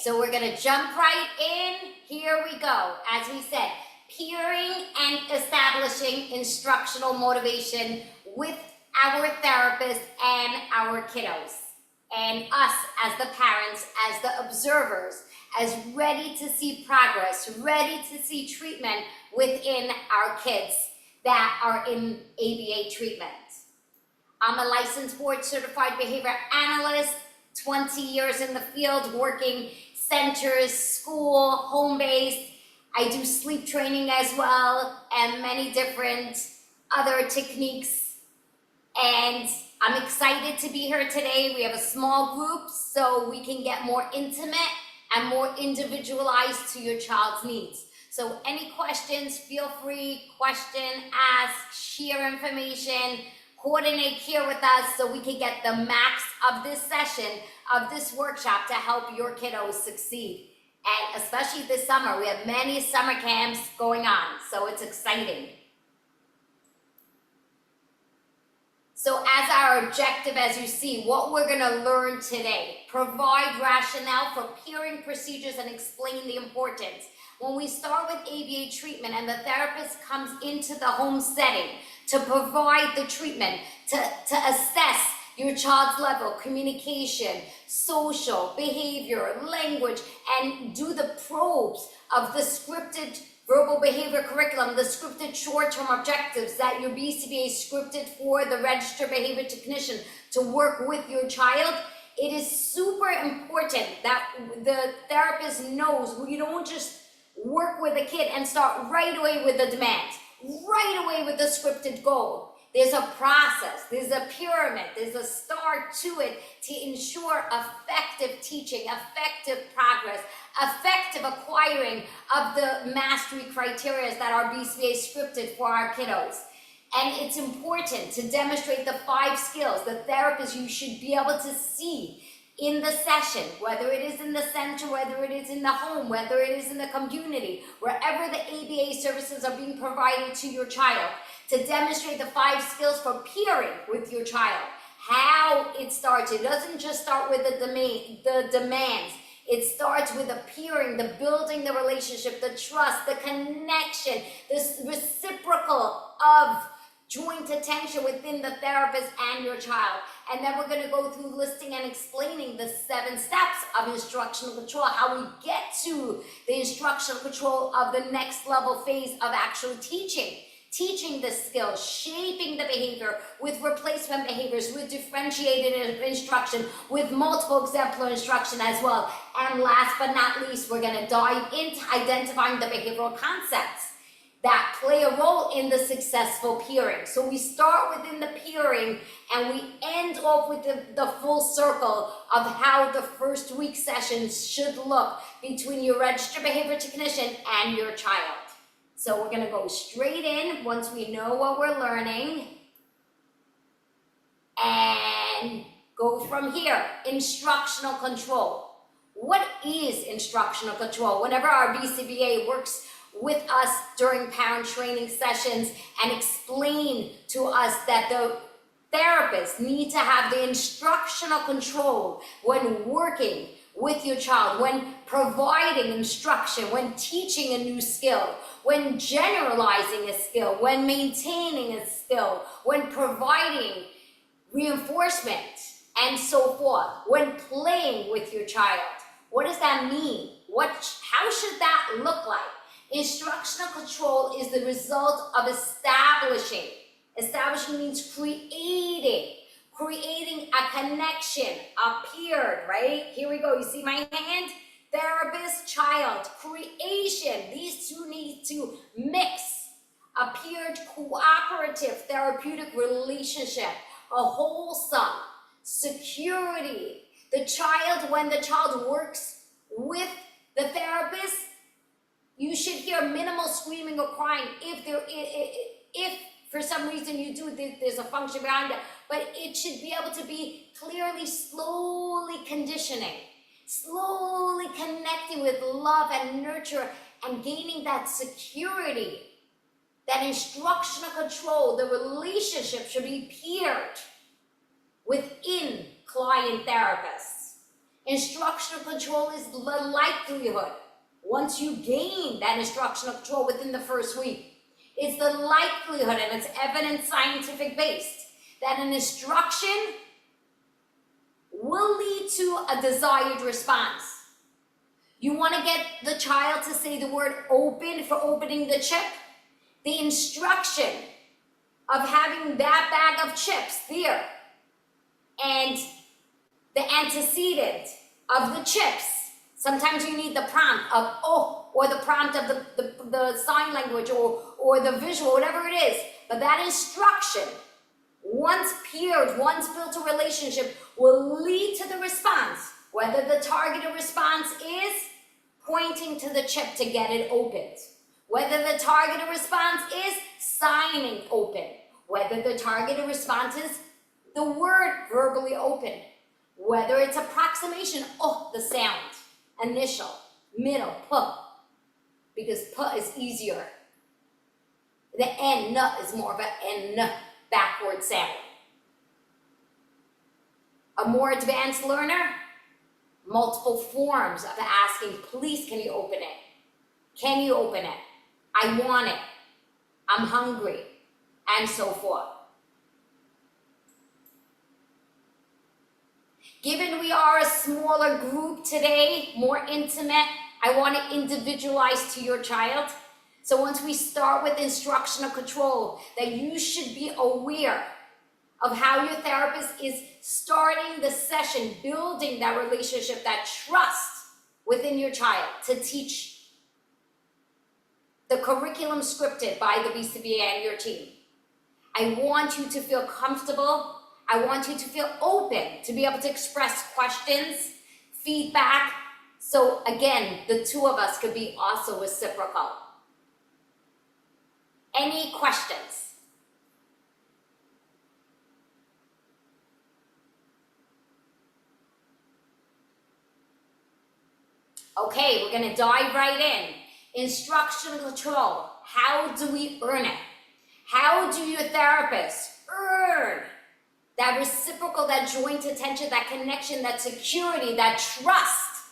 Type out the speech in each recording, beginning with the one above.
So we're gonna jump right in. Here we go. As we said, peering and establishing instructional motivation with our therapists and our kiddos. And us as the parents, as the observers, as ready to see progress, ready to see treatment within our kids that are in ABA treatment. I'm a licensed board certified behavior analyst, 20 years in the field, working centers, school, home-based. I do sleep training as well, and many different other techniques. And I'm excited to be here today. We have a small group so we can get more intimate and more individualized to your child's needs. So any questions, feel free, question, ask, share information, coordinate here with us so we can get the max of this session, of this workshop to help your kiddos succeed. And especially this summer, we have many summer camps going on, so it's exciting. So as our objective, as you see, what we're gonna learn today, provide rationale for peering procedures and explain the importance. When we start with ABA treatment and the therapist comes into the home setting to provide the treatment, to assess your child's level, communication, social, behavior, language, and do the probes of the scripted verbal behavior curriculum, the scripted short-term objectives that your BCBA scripted for the registered behavior technician to work with your child. It is super important that the therapist knows you don't just work with a kid and start right away with the demand, right away with the scripted goal. There's a process, there's a pyramid, there's a start to it to ensure effective teaching, effective progress, effective acquiring of the mastery criteria that are BCBA scripted for our kiddos. And it's important to demonstrate the 5 skills. The therapist, you should be able to see in the session, whether it is in the center, whether it is in the home, whether it is in the community, wherever the ABA services are being provided to your child, to demonstrate the 5 skills for peering with your child. How it starts. It doesn't just start with the demands. It starts with the peering, the building the relationship, the trust, the connection, this reciprocal of joint attention within the therapist and your child. And then we're going to go through listing and explaining the 7 steps of instructional control, how we get to the instructional control of the next level phase of actually teaching the skills, shaping the behavior with replacement behaviors, with differentiated instruction, with multiple exemplar instruction as well. And last but not least, we're going to dive into identifying the behavioral concepts that play a role in the successful peering. So we start within the peering and we end off with the full circle of how the first week sessions should look between your registered behavior technician and your child. So we're gonna go straight in once we know what we're learning and go from here. Instructional control. What is instructional control? Whenever our BCBA works with us during parent training sessions and explain to us that the therapists need to have the instructional control when working with your child, when providing instruction, when teaching a new skill, when generalizing a skill, when maintaining a skill, when providing reinforcement, and so forth, when playing with your child. What does that mean? How should that look like? Instructional control is the result of establishing. Establishing means creating a connection, a peer, right? Here we go. You see my hand? Therapist, child, creation. These two need to mix. A peered, cooperative, therapeutic relationship, a wholesome, security. When the child works with the therapist, you should hear minimal screaming or crying. If for some reason you do, there's a function behind it, but it should be able to be clearly, slowly conditioning, slowly connecting with love and nurture and gaining that security, that instructional control. The relationship should be peered within client therapists. Instructional control is the likelihood, once you gain that instructional control within the first week, it's the likelihood, and it's evidence scientific based, that an instruction will lead to a desired response. You want to get the child to say the word open for opening the chip? The instruction of having that bag of chips there and the antecedent of the chips. Sometimes you need the prompt of oh, or the prompt of the sign language or the visual, whatever it is. But that instruction, once paired, once built a relationship, will lead to the response. Whether the targeted response is pointing to the chip to get it opened. Whether the targeted response is signing open. Whether the targeted response is the word verbally open. Whether it's approximation, oh, the sound, initial, middle, puh, because puh is easier. The N is more of an N backward sound. A more advanced learner, multiple forms of asking, please, can you open it? Can you open it? I want it. I'm hungry, and so forth. Given we are a smaller group today, more intimate, I want to individualize to your child. So once we start with instructional control, that you should be aware of how your therapist is starting the session, building that relationship, that trust within your child to teach the curriculum scripted by the BCBA and your team. I want you to feel comfortable. I want you to feel open to be able to express questions, feedback. So again, the two of us could be also reciprocal. Any questions? Okay, we're gonna dive right in. Instructional control, how do we earn it? How do your therapists earn that reciprocal, that joint attention, that connection, that security, that trust,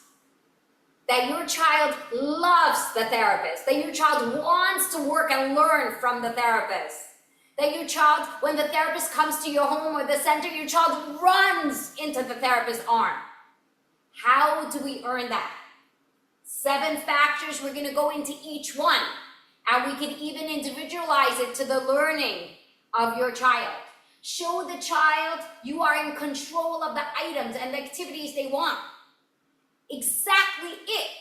that your child loves the therapist, that your child wants to work and learn from the therapist, that your child, when the therapist comes to your home or the center, your child runs into the therapist's arm? How do we earn that? 7 factors, we're gonna go into each one, and we can even individualize it to the learning of your child. Show the child you are in control of the items and the activities they want. Exactly it.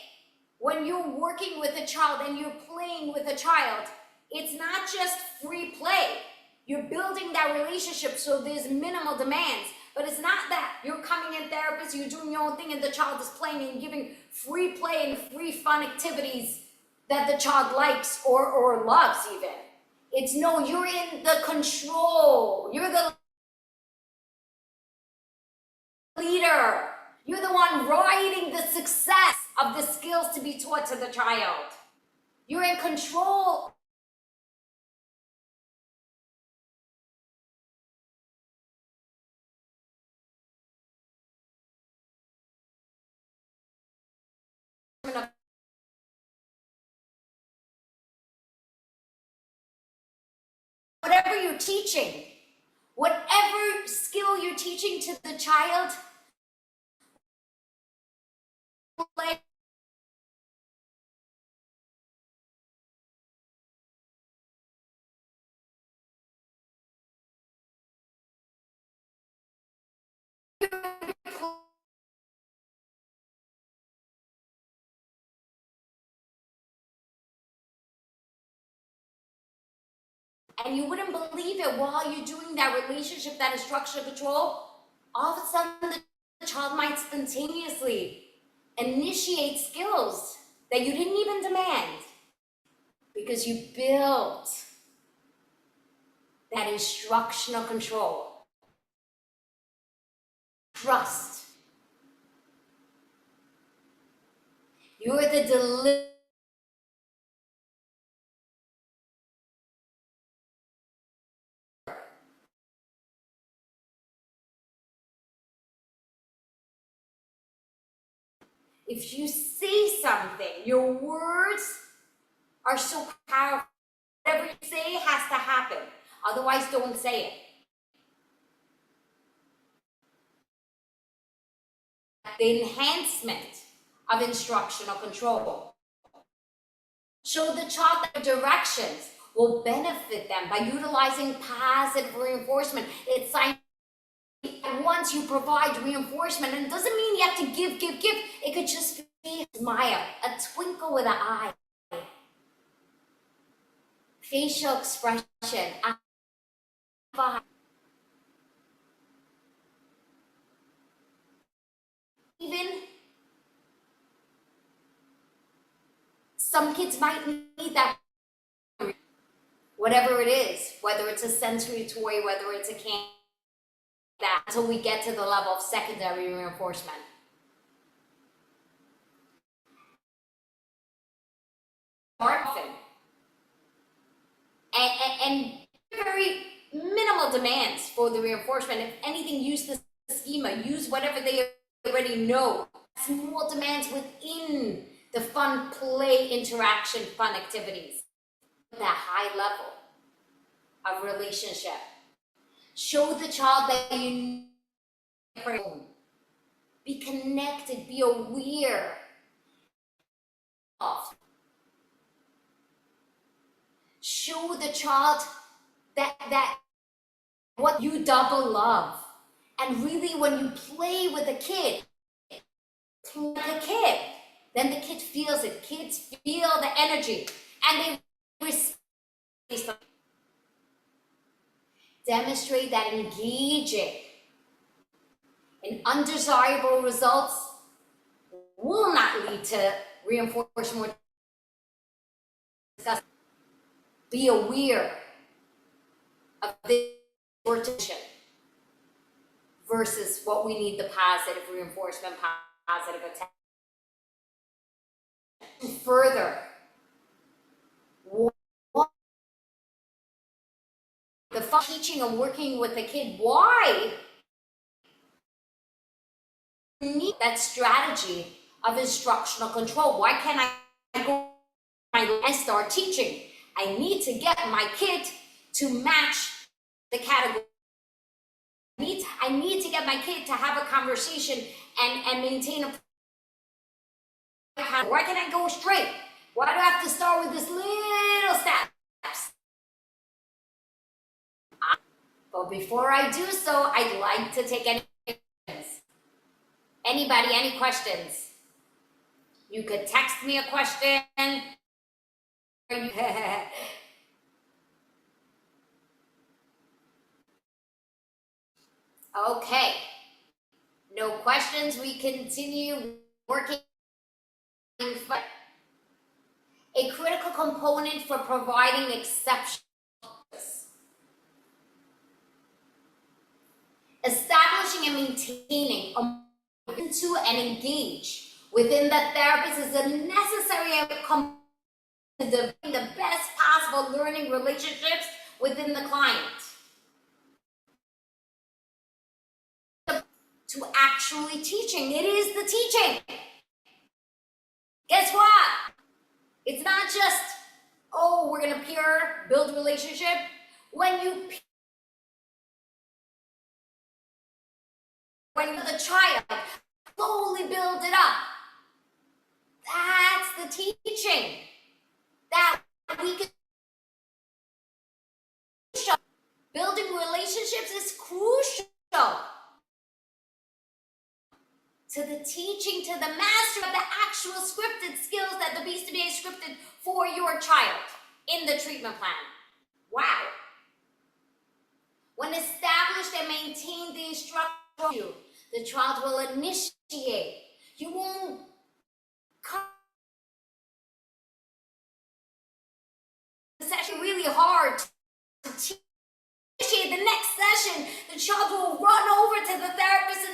When you're working with a child and you're playing with a child, it's not just free play. You're building that relationship so there's minimal demands. But it's not that you're coming in therapist, you're doing your own thing, and the child is playing and giving free play and free fun activities that the child likes or loves even. It's no, you're in the control. You're the leader. You're the one riding the success of the skills to be taught to the child. You're in control. Whatever you're teaching, whatever skill you're teaching to the child, play. And you wouldn't believe it, while you're doing that relationship, that instructional control, all of a sudden the child might spontaneously initiate skills that you didn't even demand because you built that instructional control. Trust. You're the delivery If you say something, your words are so powerful. Whatever you say has to happen. Otherwise, don't say it. The enhancement of instructional control. Show the child that directions will benefit them by utilizing positive reinforcement. It's like once you provide reinforcement, and it doesn't mean you have to give. It could just be a smile, a twinkle with an eye, facial expression, even some kids might need that, whatever it is, whether it's a sensory toy, whether it's a candy, that until we get to the level of secondary reinforcement. More often. And very minimal demands for the reinforcement. If anything, use the schema, use whatever they already know. Small demands within the fun play interaction, fun activities. That high level of relationship. Show the child that you be connected, be aware of. Show the child that what you double love. And really, when you play with a kid, then the kid feels it. Kids feel the energy and they respond. Demonstrate that engaging in undesirable results will not lead to reinforcement. Be aware of this versus what we need, the positive reinforcement, positive attention. Further, the teaching and working with the kid, why you need that strategy of instructional control. Why can't I go and start teaching? I need to get my kid to match the category. I need to get my kid to have a conversation and maintain a. Why can't I go straight? Why do I have to start with this little steps? But before I do so, I'd like to take any questions. Anybody, any questions? You could text me a question. Okay. No questions. We continue working. A critical component for providing exceptions. Establishing and maintaining to and engage within the therapist is a necessary component to developing the best possible learning relationships within the client. To actually teaching, it is the teaching. Guess what? It's not just, oh, we're gonna peer build relationship. When the child slowly build it up, that's the teaching that we can. Building relationships is crucial to the teaching, to the mastery of the actual scripted skills that the BCBA scripted for your child in the treatment plan. Wow. When established and maintained the instruction, the child will initiate. You won't come. It's actually really hard to teach. The next session, the child will run over to the therapist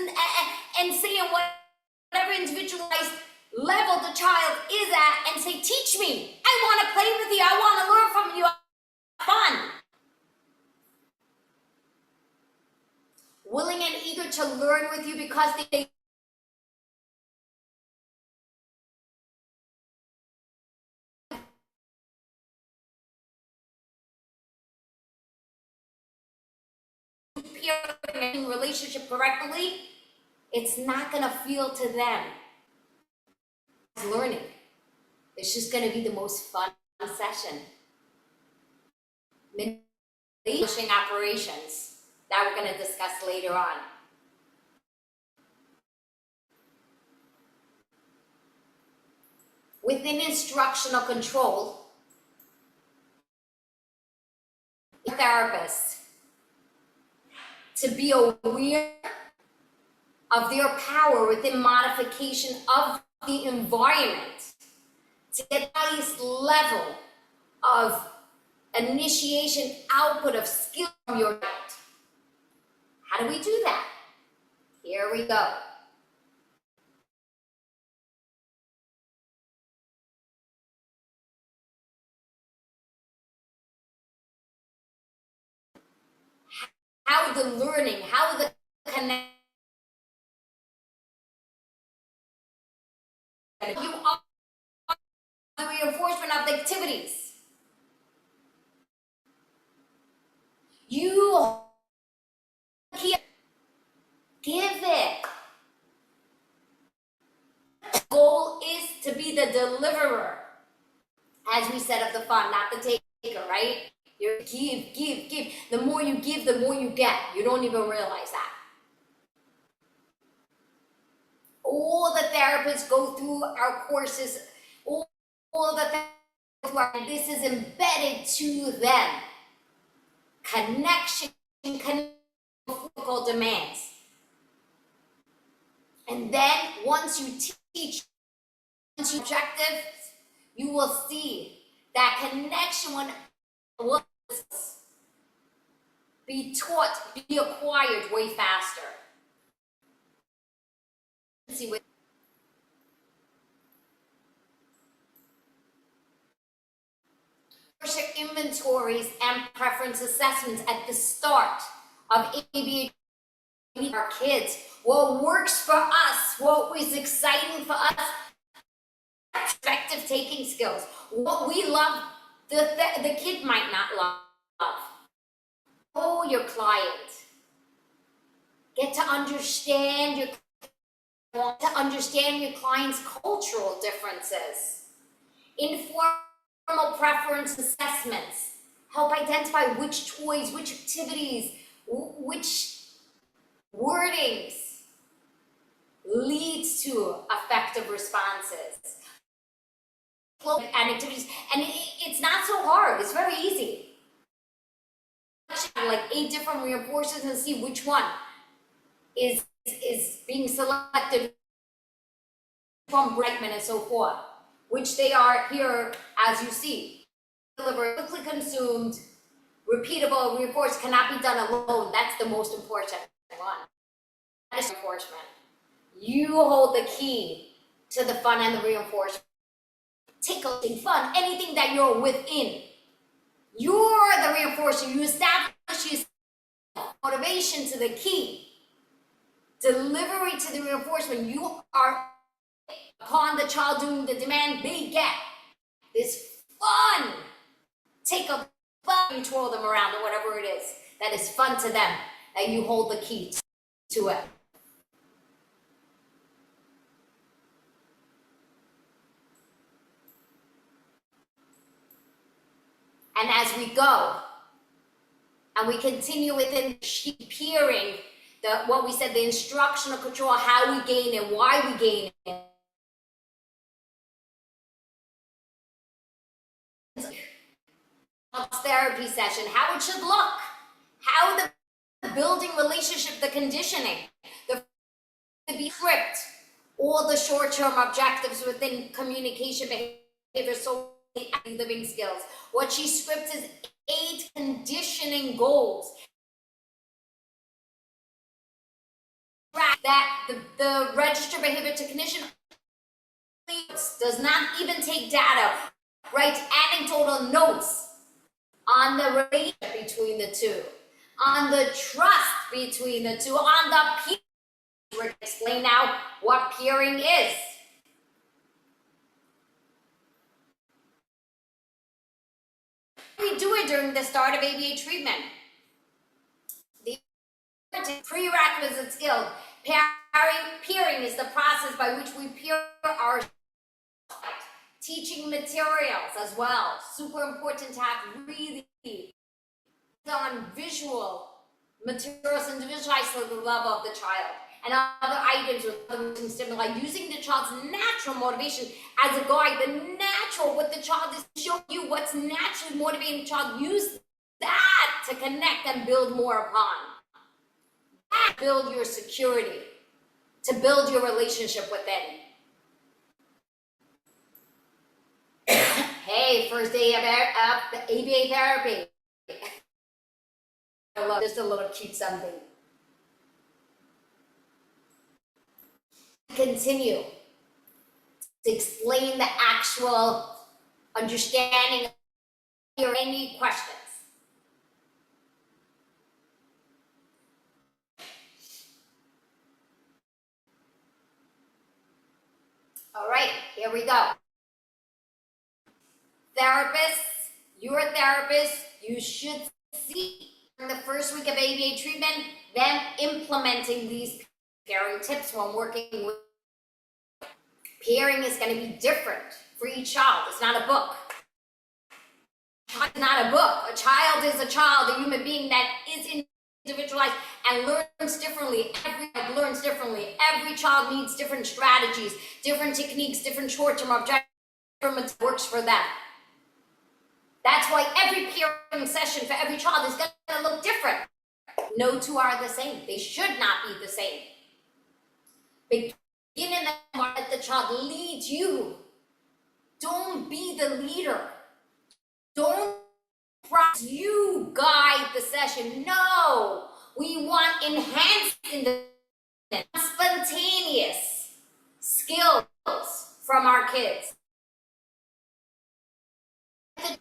and say in whatever individualized level the child is at and say, teach me. I want to play with you. I want to learn from you. Fun. Willing and eager to learn with you because they peering relationship correctly, it's not gonna feel to them as learning. It's just gonna be the most fun session. Manipulation operations that we're gonna discuss later on. Within instructional control, therapists to be aware of their power within modification of the environment to get the highest level of initiation output of skill from your mind. How do we do that? Here we go. How the learning, how the connection, you are the reinforcement of the activities. You give it. The goal is to be the deliverer, as we said, of the fun, not the taker, right? You give. The more you give, the more you get. You don't even realize that. All the therapists go through our courses, all the therapists, this is embedded to them. Connection, physical demands. And then once you teach objectives, you will see that connection will be taught, be acquired way faster. See what inventories and preference assessments at the start of ABA. Our kids, what works for us, what was exciting for us, perspective taking skills, what we love, the kid might not love. Oh, your client. Get to understand your client's cultural differences. Informal preference assessments help identify which toys, which activities, which wordings leads to effective responses and activities, and it's not so hard. It's very easy. Like 8 different reinforcers and see which one is being selected from Brightman and so forth, which they are here as you see. Delivered, quickly consumed, repeatable, reinforced, cannot be done alone. That's the most important one. That is reinforcement. You hold the key to the fun and the reinforcement. Tickling, fun, anything that you're within. You're the reinforcer. You establish yourself. Motivation to the key. Delivery to the reinforcement. You are upon the child doing the demand they get. This fun. Take a fun, you twirl them around or whatever it is that is fun to them, that you hold the key to it. And as we go, and we continue within peering, what we said, the instructional control, how we gain it, why we gain it. Therapy session, how it should look, how the building relationship, the conditioning, the be script, all the short-term objectives within communication, behavior, social living skills. What she scripts is 8 conditioning goals. That the registered behavior technician does not even take data, writes anecdotal notes on the relationship between the two, on the trust between the two, on the peer. We're going to explain now what peering is. We do it during the start of ABA treatment. Prerequisite skills. Peering is the process by which we peer our teaching materials as well. Super important to have really on visual materials individualized to the level of the child. And other items with other stimuli, using the child's natural motivation as a guide. The natural, what the child is showing you, what's naturally motivating the child, use that to connect and build more upon. That build your security, to build your relationship within. Hey, first day of ABA therapy. I love just a little cute something. Continue to explain the actual understanding or any questions. All right, here we go. Therapists, you're a therapist, you should see in the first week of ABA treatment them implementing these pairing tips when working with. Pairing is going to be different for each child. It's not a book. It's not a book. A child is a child, a human being that is individualized and learns differently. Every child learns differently. Every child needs different strategies, different techniques, different short-term objectives works for them. That's why every peering session for every child is going to look different. No two are the same. They should not be the same. Begin in the moment that the child leads you. Don't be the leader. Don't you guide the session. No, we want enhanced, spontaneous skills from our kids.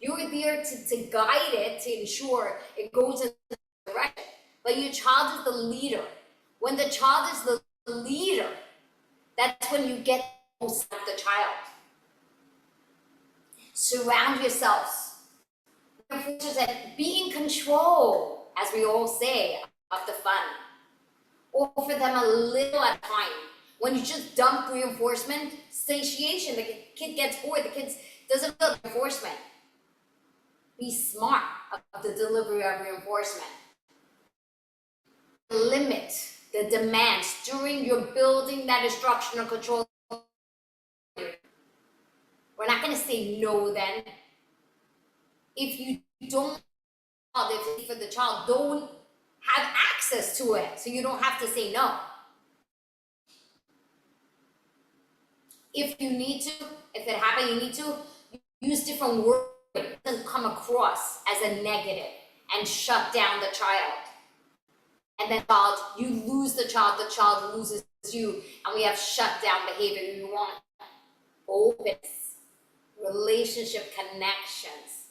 You're there to guide it, to ensure it goes in the direction. But your child is the leader. When the child is the leader, that's when you get most of the child. Surround yourselves. Be in control, as we all say, of the fun. Offer them a little at a time. When you just dump reinforcement, satiation, the kid gets bored, the kid doesn't feel reinforcement. Be smart of the delivery of reinforcement. Limit the demands during your building that instructional control. We're not going to say no then. If you don't, for the child, don't have access to it, so you don't have to say no. If you need to, if it happens, you need to use different words that doesn't come across as a negative and shut down the child. And then you lose the child loses you, and we have shut down behavior. You want openness, relationship connections,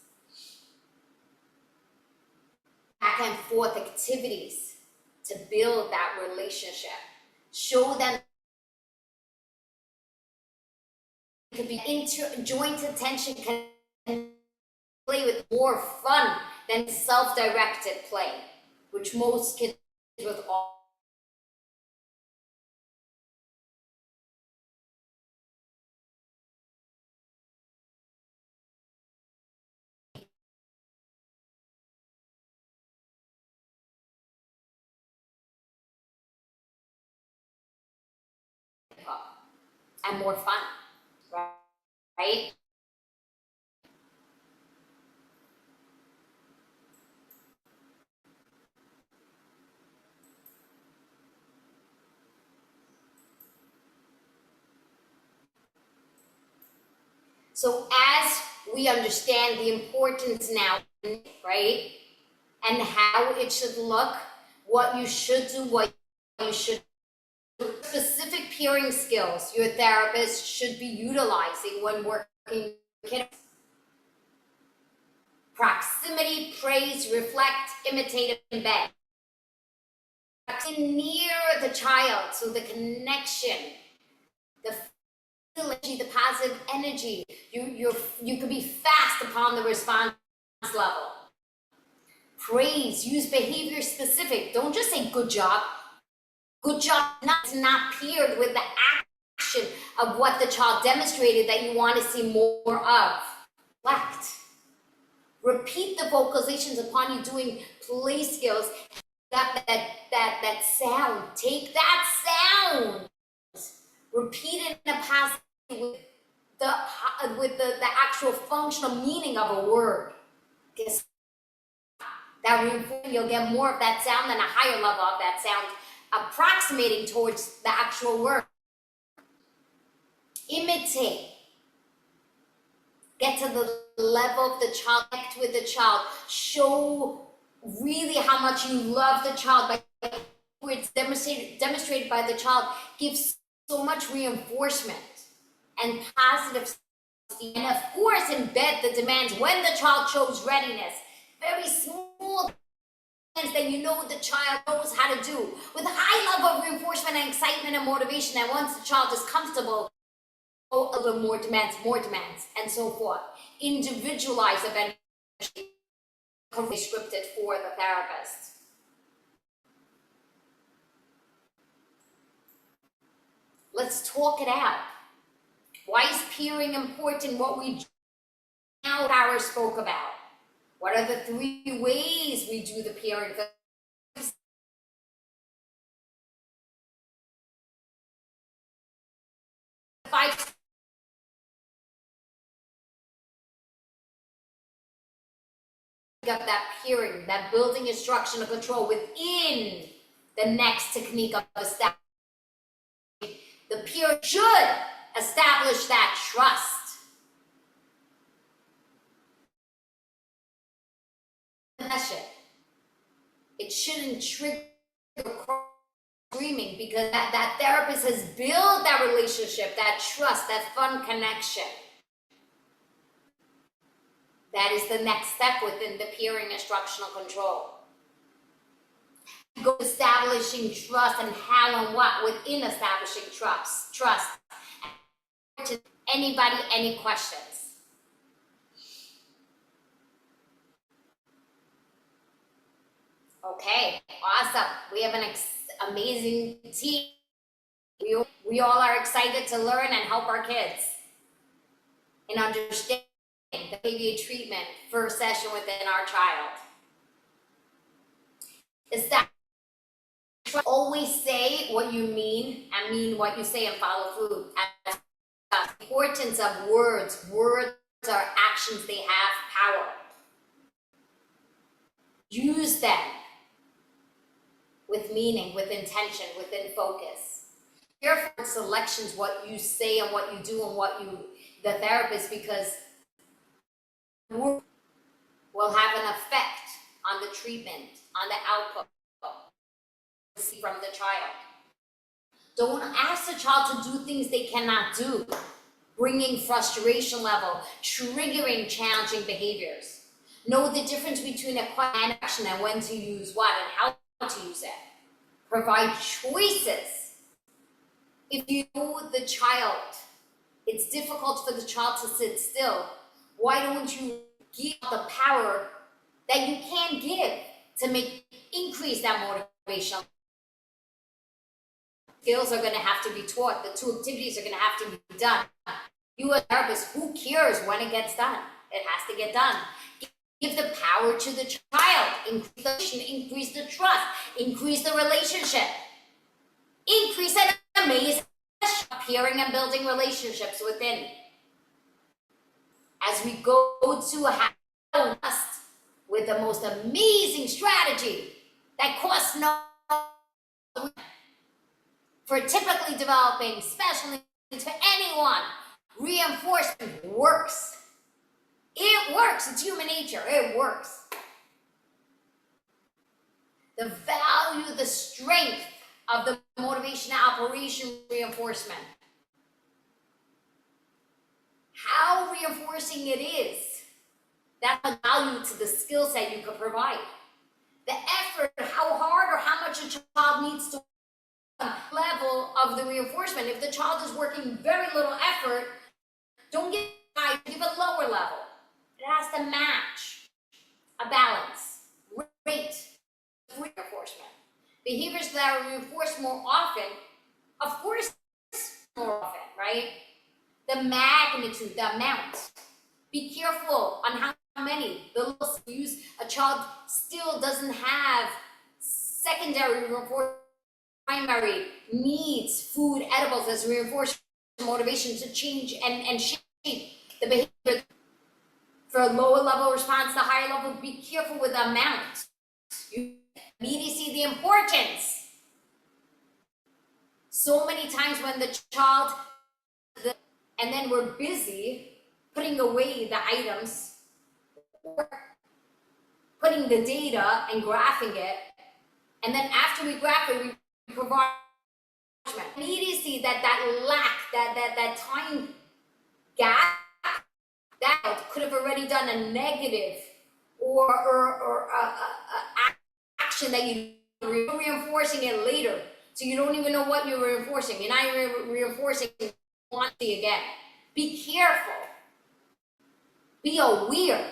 back and forth activities to build that relationship. Show them it could be joint attention can play with more fun than self-directed play, which most kids with all and more fun, right? So as we understand the importance now, right, and how it should look, what you should do, what you should do, specific peering skills your therapist should be utilizing when working with kids. Proximity, praise, reflect, imitate, embed. Near the child, so the connection, the positive energy, you can be fast upon the response level. Praise, use behavior specific. Don't just say good job. Good job. It's not paired with the action of what the child demonstrated that you want to see more of. Reflect. Repeat the vocalizations upon you doing play skills. That sound. Take that sound. Repeat it in a passive with the actual functional meaning of a word. Guess that you'll get more of that sound than a higher level of that sound, approximating towards the actual word. Imitate. Get to the level of the child, connect with the child, show really how much you love the child by words demonstrated by the child, gives so much reinforcement and positive, and of course embed the demands when the child shows readiness. Very small things that you know the child knows how to do, with a high level of reinforcement and excitement and motivation, and once the child is comfortable, a little more demands, and so forth. Individualize eventually, scripted for the therapist. Let's talk it out. Why is peering important? What we now Power spoke about. What are the 3 ways we do the peering? Five up that peering, that building instructional control within the next technique of establishing. The peer should establish that trust. It shouldn't trigger screaming, because that therapist has built that relationship, that trust, that fun connection. That is the next step within the peering instructional control. Go establishing trust, and how and what within establishing trust. Anybody, any questions? Okay, awesome. We have an amazing team. We all are excited to learn and help our kids in understanding the behavior treatment first session within our child. Is that always say what you mean and mean what you say, and follow through. The importance of words. Words are actions, they have power. Use them with meaning, with intention, within focus. Careful selections, what you say and what you do and what you, the therapist, because will have an effect on the treatment, on the output from the child. Don't ask the child to do things they cannot do, bringing frustration level, triggering challenging behaviors. Know the difference between a quiet action and when to use what and how to use it. Provide choices. If you know the child, it's difficult for the child to sit still. Why don't you give the power that you can give to increase that motivation? Skills are going to have to be taught. The 2 activities are going to have to be done. You as a therapist, who cares when it gets done? It has to get done. Give the power to the child. Increase the trust. Increase the relationship. Increase an amazing peering and building relationships within. As we go to a trust with the most amazing strategy that costs no, for typically developing special needs for anyone, reinforcement works. It works. It's human nature. It works. The value, the strength of the motivation operation reinforcement. How reinforcing it is. That's the value to the skill set you can provide. The effort, how hard or how much a child needs to level of the reinforcement. If the child is working very little effort, don't give a lower level. It has to match a balance, rate, reinforcement. Behaviors that are reinforced more often, of course, more often, right? The magnitude, the amount. Be careful on how many. The less you use, a child still doesn't have secondary reinforcement, primary needs, food, edibles as reinforcement motivation to change and shape the behavior. For a lower level response, the higher level, be careful with the amount. You immediately see the importance. So many times when the child, and then we're busy putting away the items, or putting the data and graphing it, and then after we graph it, we provide immediacy that lack, that time gap, that could have already done a negative or action that you're reinforcing it later. So you don't even know what you're reinforcing. You're not reinforcing quantity again. Be careful. Be aware.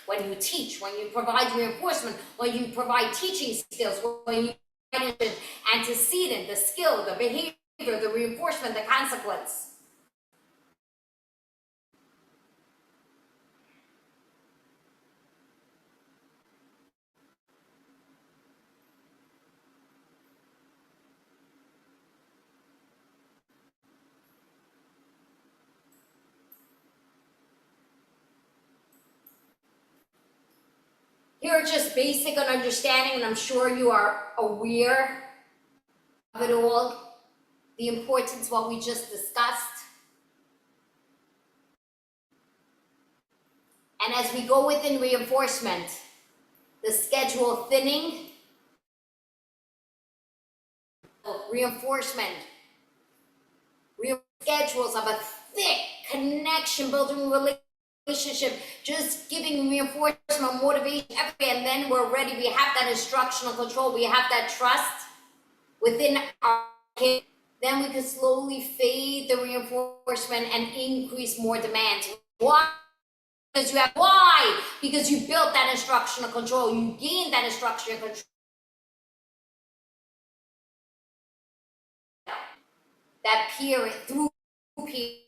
When you teach, when you provide reinforcement, when you provide teaching skills, when you provide antecedent, the skill, the behavior, the reinforcement, the consequence. Here are just basic on understanding, and I'm sure you are aware of it all, the importance of what we just discussed. And as we go within reinforcement, the schedule thinning, reinforcement, schedules of a thick connection building relationship, just giving reinforcement, motivation, everything, and then we're ready. We have that instructional control. We have that trust within our kids. Then we can slowly fade the reinforcement and increase more demand. Why? Because you have why? Because you built that instructional control. You gained that instructional control. That period through period.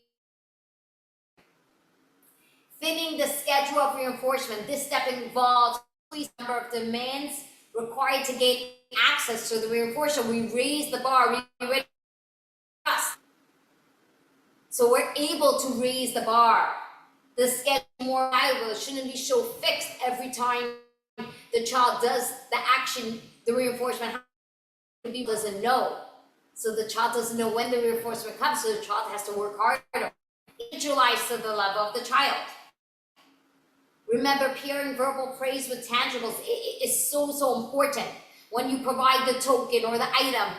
Thinning the schedule of reinforcement. This step involves the number of demands required to gain access to the reinforcement. We raise the bar. We raise trust. So we're able to raise the bar. The schedule more valuable. It shouldn't be so fixed every time the child does the action, the reinforcement. The people doesn't know. So the child doesn't know when the reinforcement comes, so the child has to work harder. Individualize to the level of the child. Remember, pairing verbal praise with tangibles is so important. When you provide the token or the item,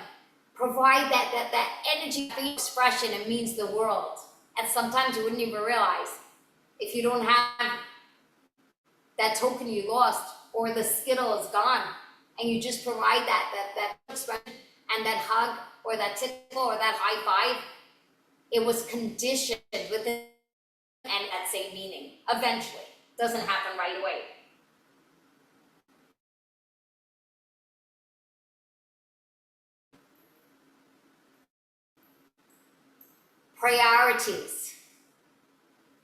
provide that energy expression. It means the world. And sometimes you wouldn't even realize if you don't have that token you lost or the skittle is gone, and you just provide that expression and that hug or that tickle or that high five, it was conditioned within and that same meaning. Eventually, doesn't happen right away. Priorities.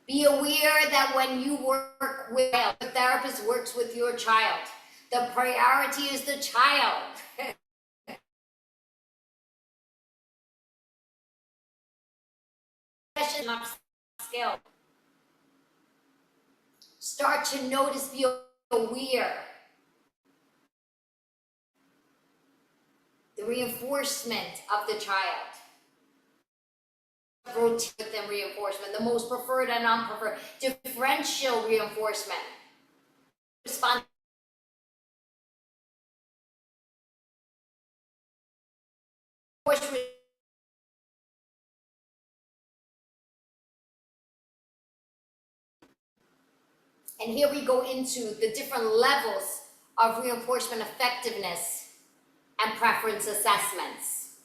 Be aware that when you work with the therapist works with your child, the priority is the child. Skill. Start to notice, be aware. The reinforcement of the child. Routine within reinforcement, the most preferred and non-preferred. Differential reinforcement. Response. And here we go into the different levels of reinforcement effectiveness and preference assessments.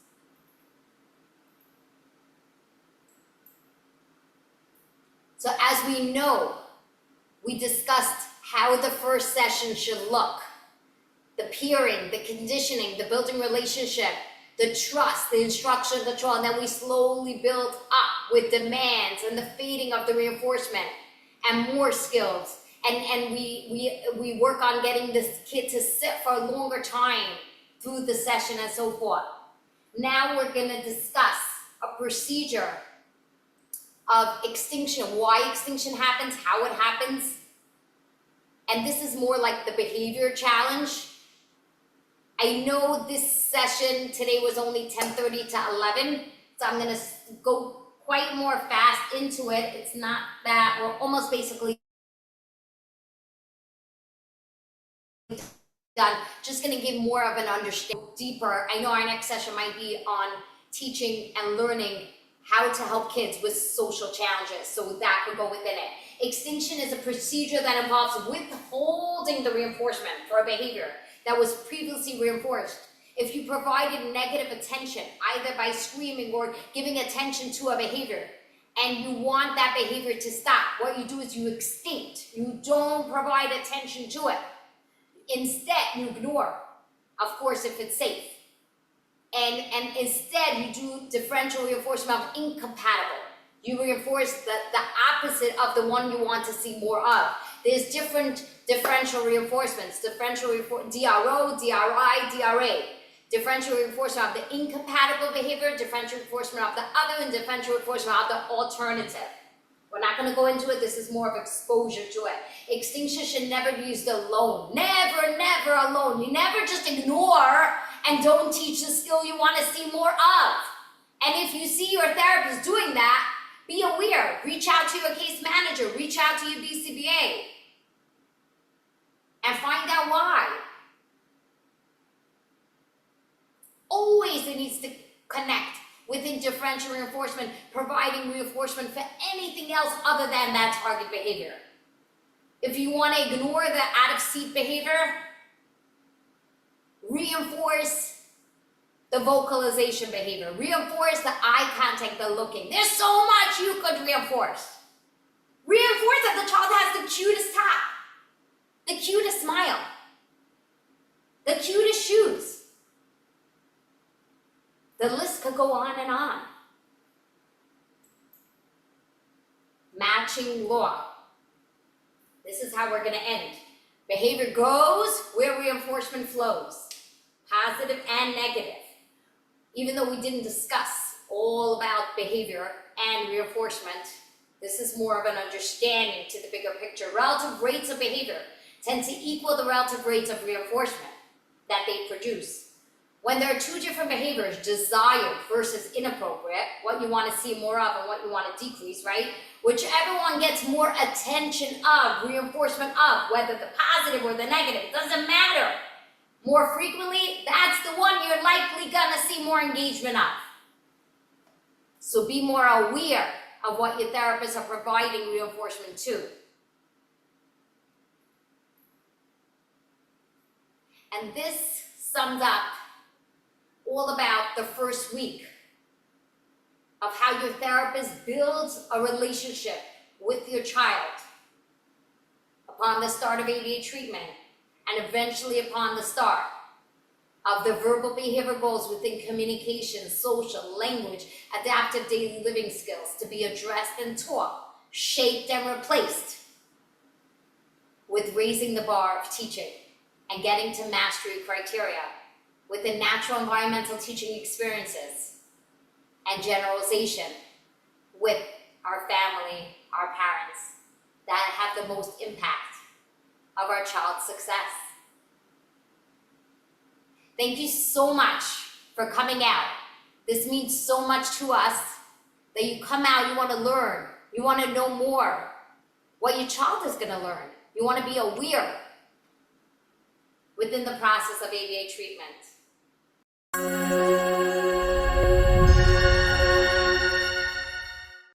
So as we know, we discussed how the first session should look. the peering, the conditioning, the building relationship, the trust, the instruction, the control, and then we slowly build up with demands and the fading of the reinforcement and more skills. And we work on getting this kid to sit for a longer time through the session and so forth. Now we're gonna discuss a procedure of extinction, why extinction happens, how it happens. And this is more like the behavior challenge. I know this session today was only 10:30 to 11, so I'm gonna go quite more fast into it. It's not that, we're almost basically done. Just gonna give more of an understanding, deeper. I know our next session might be on teaching and learning how to help kids with social challenges, so that could go within it. Extinction is a procedure that involves withholding the reinforcement for a behavior that was previously reinforced. If you provided negative attention, either by screaming or giving attention to a behavior, and you want that behavior to stop, what you do is you extinct. You don't provide attention to it. Instead, you ignore, of course, if it's safe. And instead, you do differential reinforcement of incompatible. You reinforce the opposite of the one you want to see more of. There's different differential reinforcements, DRO, DRI, DRA. Differential reinforcement of the incompatible behavior, differential reinforcement of the other, and differential reinforcement of the alternative. We're not going to go into it. This is more of exposure to it. Extinction should never be used alone. Never, never alone. You never just ignore and don't teach the skill you want to see more of. And if you see your therapist doing that, be aware. Reach out to your case manager. Reach out to your BCBA. And find out why. Always it needs to connect within differential reinforcement, providing reinforcement for anything else other than that target behavior. If you want to ignore the out-of-seat behavior, reinforce the vocalization behavior. Reinforce the eye contact, the looking. There's so much you could reinforce. Reinforce that the child has the cutest top, the cutest smile, the cutest shoes. The list could go on and on. Matching law. This is how we're going to end. Behavior goes where reinforcement flows, positive and negative. Even though we didn't discuss all about behavior and reinforcement, this is more of an understanding to the bigger picture. Relative rates of behavior tend to equal the relative rates of reinforcement that they produce. When there are two different behaviors, desired versus inappropriate, what you want to see more of and what you want to decrease, right? Whichever one gets more attention of, reinforcement of, whether the positive or the negative, it doesn't matter. More frequently, that's the one you're likely gonna see more engagement of. So be more aware of what your therapists are providing reinforcement to. And this sums up all about the first week of how your therapist builds a relationship with your child upon the start of ABA treatment and eventually upon the start of the verbal behavior goals within communication, social, language, adaptive daily living skills to be addressed and taught, shaped and replaced with raising the bar of teaching and getting to mastery criteria within natural environmental teaching experiences and generalization with our family, our parents, that have the most impact of our child's success. Thank you so much for coming out. This means so much to us that you come out, you want to learn, you want to know more what your child is going to learn. You want to be aware within the process of ABA treatment.